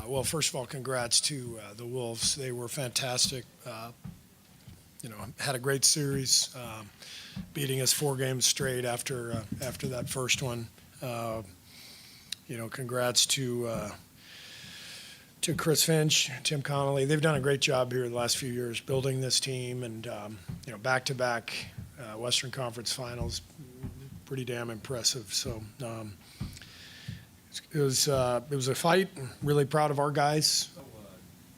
Well, first of all, congrats to the Wolves. They were fantastic. Had a great series, beating us 4 games straight after that first one. Congrats to Chris Finch, Tim Connolly. They've done a great job here the last few years building this team, and back-to-back Western Conference Finals, pretty damn impressive. So it was a fight. Really proud of our guys. How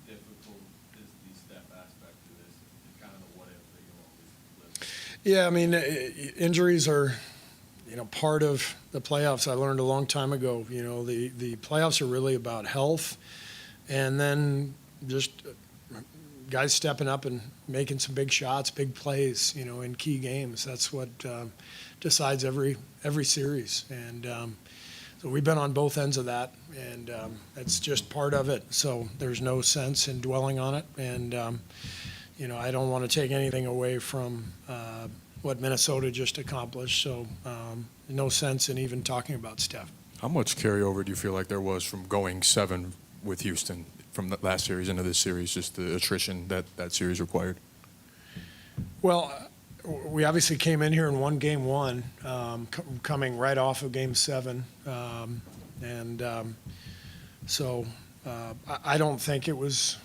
difficult is the step aspect to this? It's kind of the what if that you always live. Yeah, injuries are, part of the playoffs. I learned a long time ago, the playoffs are really about health, and then just guys stepping up and making some big shots, big plays, in key games. That's what decides every series. And so we've been on both ends of that, and that's just part of it. So there's no sense in dwelling on it. And, I don't want to take anything away from what Minnesota just accomplished. So no sense in even talking about Steph. How much carryover do you feel like there was from going 7 with Houston from the last series into this series, just the attrition that series required? Well, we obviously came in here and won game 1, coming right off of game 7. So I don't think it was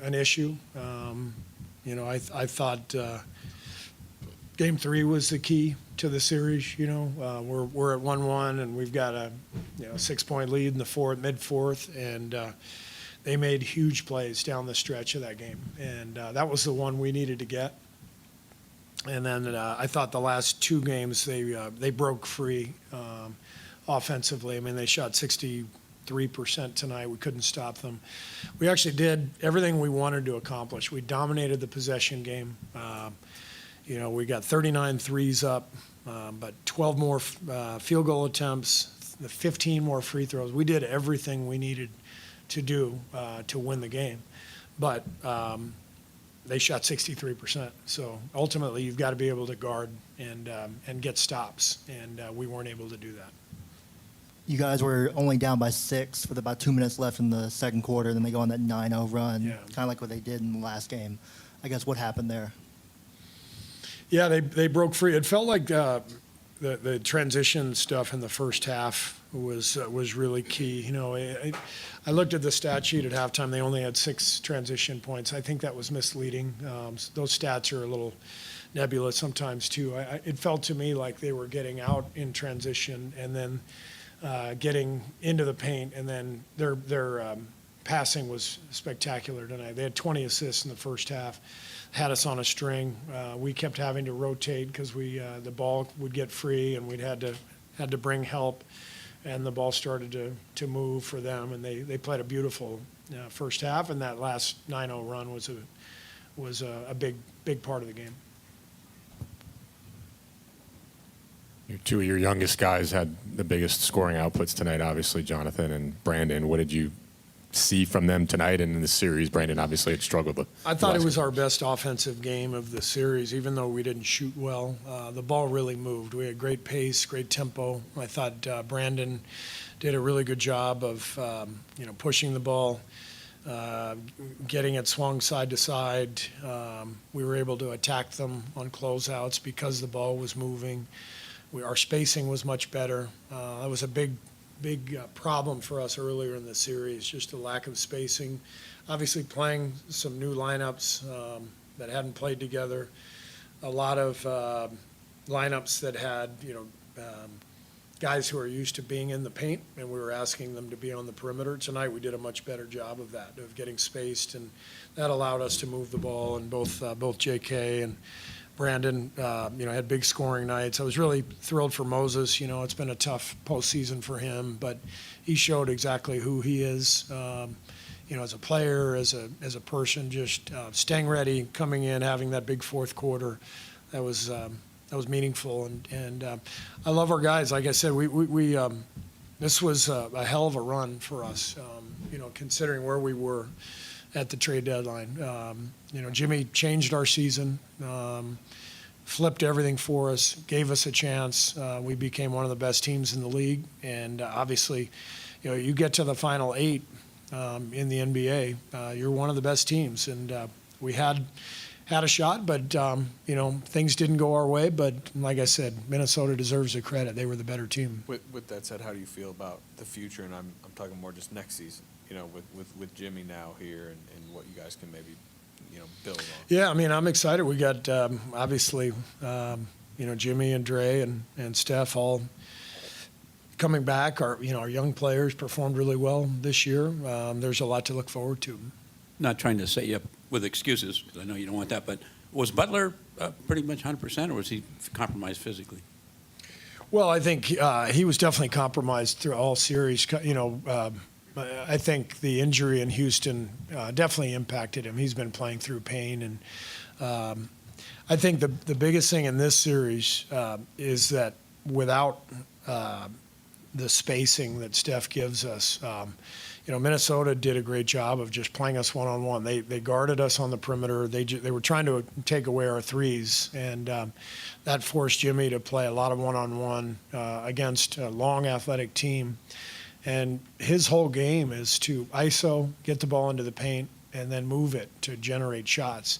an issue. I thought game 3 was the key to the series. We're at 1-1 and we've got a 6-point lead in the mid-fourth, and they made huge plays down the stretch of that game, and that was the one we needed to get. And then I thought the last 2 games they broke free offensively. I mean, they shot 63% tonight. We couldn't stop them. We actually did everything we wanted to accomplish. We dominated the possession game. We got 39 threes up, but 12 more field goal attempts, 15 more free throws. We did everything we needed to do to win the game. But they shot 63%. So ultimately, you've got to be able to guard and get stops, and we weren't able to do that. You guys were only down by 6 with about 2 minutes left in the second quarter. Then they go on that 9-0 run, kind of like what they did in the last game. I guess what happened there? Yeah, they broke free. It felt like the transition stuff in the first half was really key. I looked at the stat sheet at halftime. They only had 6 transition points. I think that was misleading. Those stats are a little nebulous sometimes too. It felt to me like they were getting out in transition and then getting into the paint, and then their passing was spectacular tonight. They had 20 assists in the first half. Had us on a string. We kept having to rotate because the ball would get free, and we'd had to bring help, and the ball started to move for them, and they played a beautiful first half, and that last 9-0 run was a big part of the game. 2 of your youngest guys had the biggest scoring outputs tonight, obviously, Jonathan and Brandon. What did you see from them tonight and in the series? Brandon obviously had struggled. I thought it was our best offensive game of the series, even though we didn't shoot well. The ball really moved. We had great pace, great tempo. I thought Brandon did a really good job of pushing the ball, getting it swung side to side. We were able to attack them on closeouts because the ball was moving. Our spacing was much better. That was a big problem for us earlier in the series, just a lack of spacing. Obviously playing some new lineups that hadn't played together. A lot of lineups that had, guys who are used to being in the paint, and we were asking them to be on the perimeter. Tonight we did a much better job of that, of getting spaced, and that allowed us to move the ball, and both JK and Brandon, had big scoring nights. I was really thrilled for Moses. It's been a tough postseason for him, but he showed exactly who he is, as a player, as a person, just staying ready, coming in, having that big fourth quarter. That was meaningful, and I love our guys. Like I said, we this was a hell of a run for us, considering where we were at the trade deadline. Jimmy changed our season, flipped everything for us, gave us a chance. We became one of the best teams in the league, and obviously, you get to the final 8, in the NBA. You're one of the best teams, and we had a shot, but things didn't go our way. But like I said, Minnesota deserves the credit. They were the better team. With that said, how do you feel about the future? And I'm talking more just next season. With Jimmy now here and what you guys can maybe build on. Yeah, I mean, I'm excited. We got obviously Jimmy and Dre and Steph all coming back. Our young players performed really well this year. There's a lot to look forward to. Not trying to set you up with excuses, because I know you don't want that, but was Butler pretty much 100%, or was he compromised physically? Well, I think he was definitely compromised through all series. I think the injury in Houston definitely impacted him. He's been playing through pain, and I think the biggest thing in this series is that without the spacing that Steph gives us, Minnesota did a great job of just playing us one-on-one. They guarded us on the perimeter. They were trying to take away our threes, and that forced Jimmy to play a lot of one-on-one against a long, athletic team. And his whole game is to ISO, get the ball into the paint, and then move it to generate shots.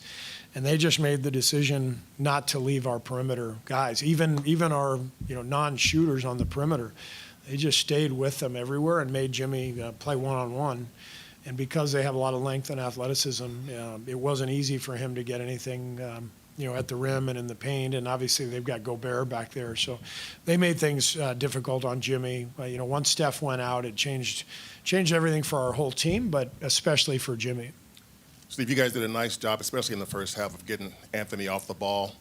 And they just made the decision not to leave our perimeter guys, even our non-shooters on the perimeter. They just stayed with them everywhere and made Jimmy play one-on-one. And because they have a lot of length and athleticism, it wasn't easy for him to get anything at the rim and in the paint. And obviously they've got Gobert back there. So they made things difficult on Jimmy. Once Steph went out, it changed everything for our whole team, but especially for Jimmy. Steve, you guys did a nice job, especially in the first half, of getting Anthony off the ball,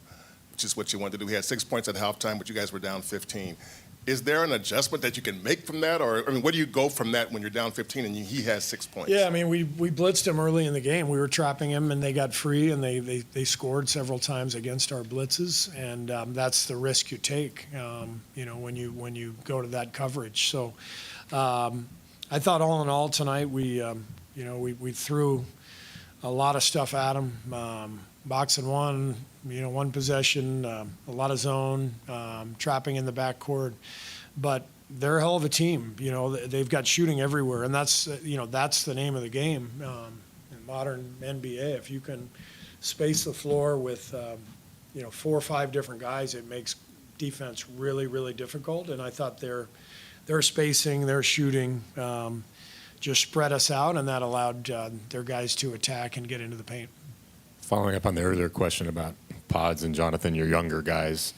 which is what you wanted to do. He had 6 points at halftime, but you guys were down 15. Is there an adjustment that you can make from that? Or, where do you go from that when you're down 15 and he has 6 points? Yeah, I mean, we blitzed him early in the game. We were trapping him, and they got free, and they scored several times against our blitzes, and that's the risk you take, when you go to that coverage. So I thought all in all tonight we threw a lot of stuff at him, box and one possession, a lot of zone, trapping in the backcourt. But they're a hell of a team. They've got shooting everywhere, and that's the name of the game in modern NBA. If you can space the floor with 4 or 5 different guys, it makes defense really, really difficult. And I thought their spacing, their shooting just spread us out, and that allowed their guys to attack and get into the paint. Following up on the earlier question about Pods and Jonathan, your younger guys,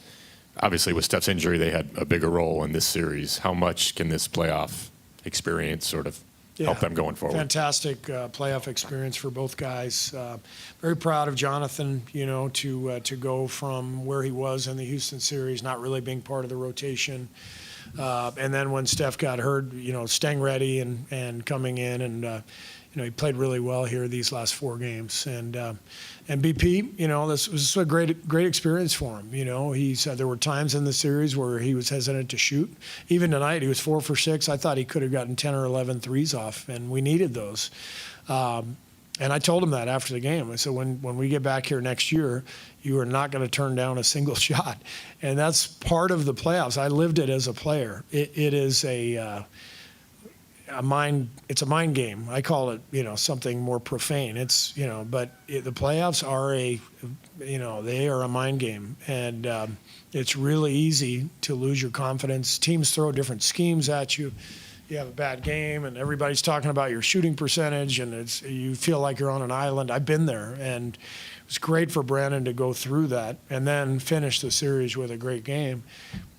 obviously with Steph's injury, they had a bigger role in this series. How much can this playoff experience sort of help them going forward? Fantastic playoff experience for both guys. Very proud of Jonathan, to go from where he was in the Houston series, not really being part of the rotation. And then when Steph got hurt, staying ready and coming in, and he played really well here these last 4 games. And BP, this was a great experience for him. He said there were times in the series where he was hesitant to shoot. Even tonight, he was 4 for 6. I thought he could have gotten 10 or 11 threes off, and we needed those. And I told him that after the game. I said, when we get back here next year, you are not going to turn down a single shot. And that's part of the playoffs. I lived it as a player. It is it's a mind game. I call it, something more profane. It's, but the playoffs are they are a mind game. And it's really easy to lose your confidence. Teams throw different schemes at you. You have a bad game, and everybody's talking about your shooting percentage, and you feel like you're on an island. I've been there, and it was great for Brandon to go through that and then finish the series with a great game,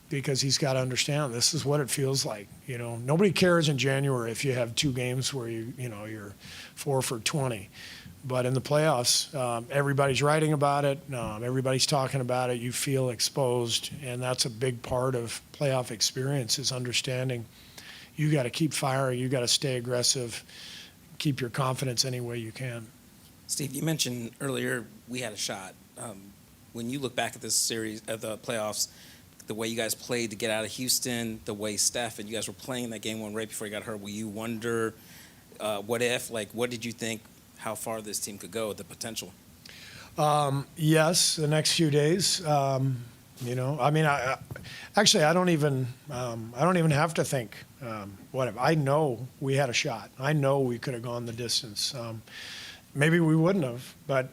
because he's got to understand this is what it feels like. Nobody cares in January if you have 2 games where you're 4 for 20. But in the playoffs, everybody's writing about it. Everybody's talking about it. You feel exposed, and that's a big part of playoff experience, is understanding you got to keep firing. You got to stay aggressive, keep your confidence any way you can. Steve, you mentioned earlier we had a shot. When you look back at this series of the playoffs, the way you guys played to get out of Houston, the way Steph and you guys were playing that game 1 right before you got hurt, will you wonder what if? What did you think, how far this team could go, the potential? Yes, the next few days. You know, I mean, actually I don't even have to think whatever. I know we had a shot. I know we could have gone the distance. Maybe we wouldn't have, but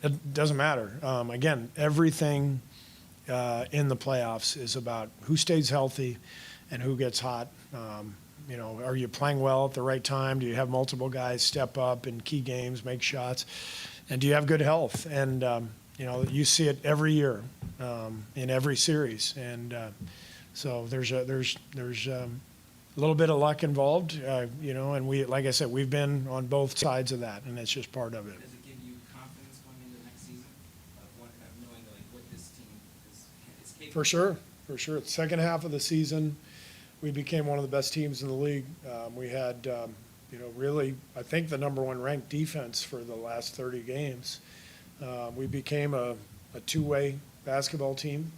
it doesn't matter. Again, everything in the playoffs is about who stays healthy and who gets hot. You know, are you playing well at the right time? Do you have multiple guys step up in key games, make shots? And do you have good health? And, you know, you see it every year in every series. And so there's a little bit of luck involved, you know, and we, like I said, we've been on both sides of that, and it's just part of it. Does it give you confidence going into next season of knowing like what this team is capable For sure, for sure. The second half of the season, we became one of the best teams in the league. We had, you know, really, I think the #1 ranked defense for the last 30 games. We became a two-way basketball team.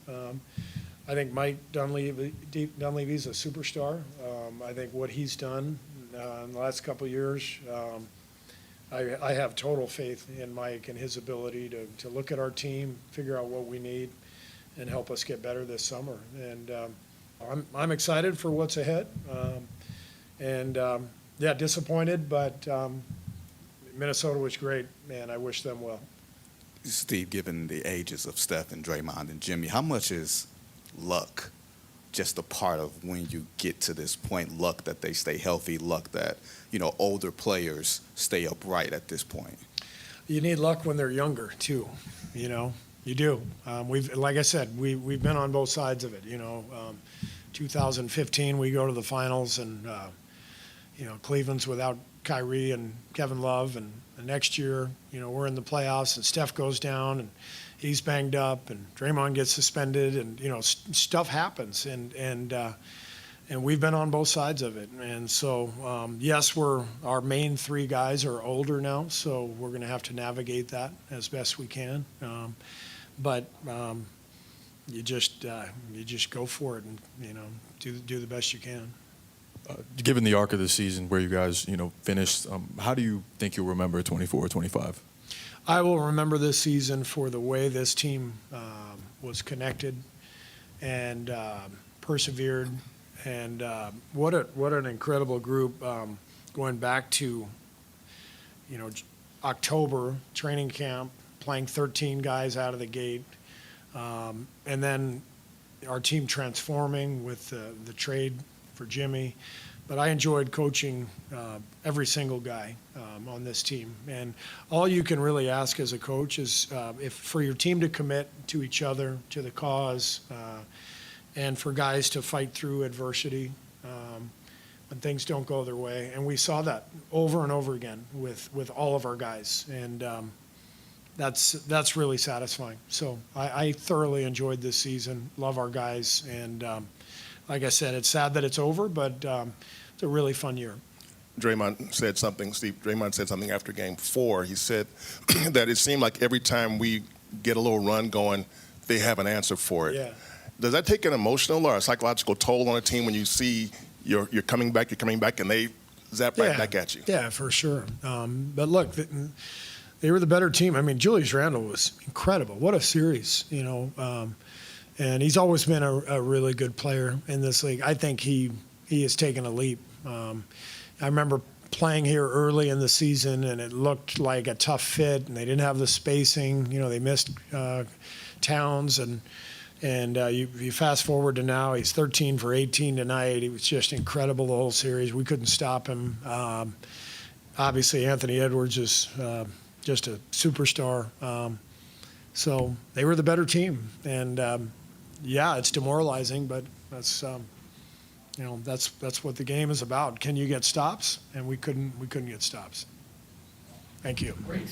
I think Mike Dunleavy's a superstar. I think what he's done in the last couple of years, I have total faith in Mike and his ability to look at our team, figure out what we need, and help us get better this summer. And I'm excited for what's ahead. Yeah, disappointed, but Minnesota was great, and I wish them well. Steve, given the ages of Steph and Draymond and Jimmy, how much is luck just a part of when you get to this point? Luck that they stay healthy, luck that, you know, older players stay upright at this point? You need luck when they're younger, too, you know? You do. Like I said, we've been on both sides of it, you know. 2015, we go to the finals, and, you know, Cleveland's without Kyrie and Kevin Love, and the next year, you know, we're in the playoffs, and Steph goes down, and he's banged up, and Draymond gets suspended, and, you know, stuff happens, and we've been on both sides of it. And so, yes, our main three guys are older now, so we're going to have to navigate that as best we can. But you just go for it, and, you know, do the best you can. Given the arc of the season where you guys, you know, finished, how do you think you'll remember 24-25? I will remember this season for the way this team was connected and persevered, and what an incredible group. Going back to, you know, October training camp, playing 13 guys out of the gate, and then our team transforming with the trade for Jimmy. But I enjoyed coaching every single guy on this team. And all you can really ask as a coach is if for your team to commit to each other, to the cause, and for guys to fight through adversity when things don't go their way. And we saw that over and over again with all of our guys. And that's really satisfying. So I thoroughly enjoyed this season, love our guys, and like I said, it's sad that it's over, but it's a really fun year. Draymond said something after Game 4. He said that it seemed like every time we get a little run going, they have an answer for it. Yeah. Does that take an emotional or a psychological toll on a team when you see you're coming back, and they zap right back at you? Yeah, for sure. But look, they were the better team. I mean, Julius Randle was incredible. What a series, you know. And he's always been a really good player in this league. I think he has taken a leap. I remember playing here early in the season, and it looked like a tough fit, and they didn't have the spacing. You know, they missed Towns, and you fast forward to now, he's 13 for 18 tonight. He was just incredible the whole series. We couldn't stop him. Obviously, Anthony Edwards is just a superstar. So they were the better team, and yeah, it's demoralizing, but that's you know, that's what the game is about. Can you get stops? And we couldn't get stops. Thank you. Great.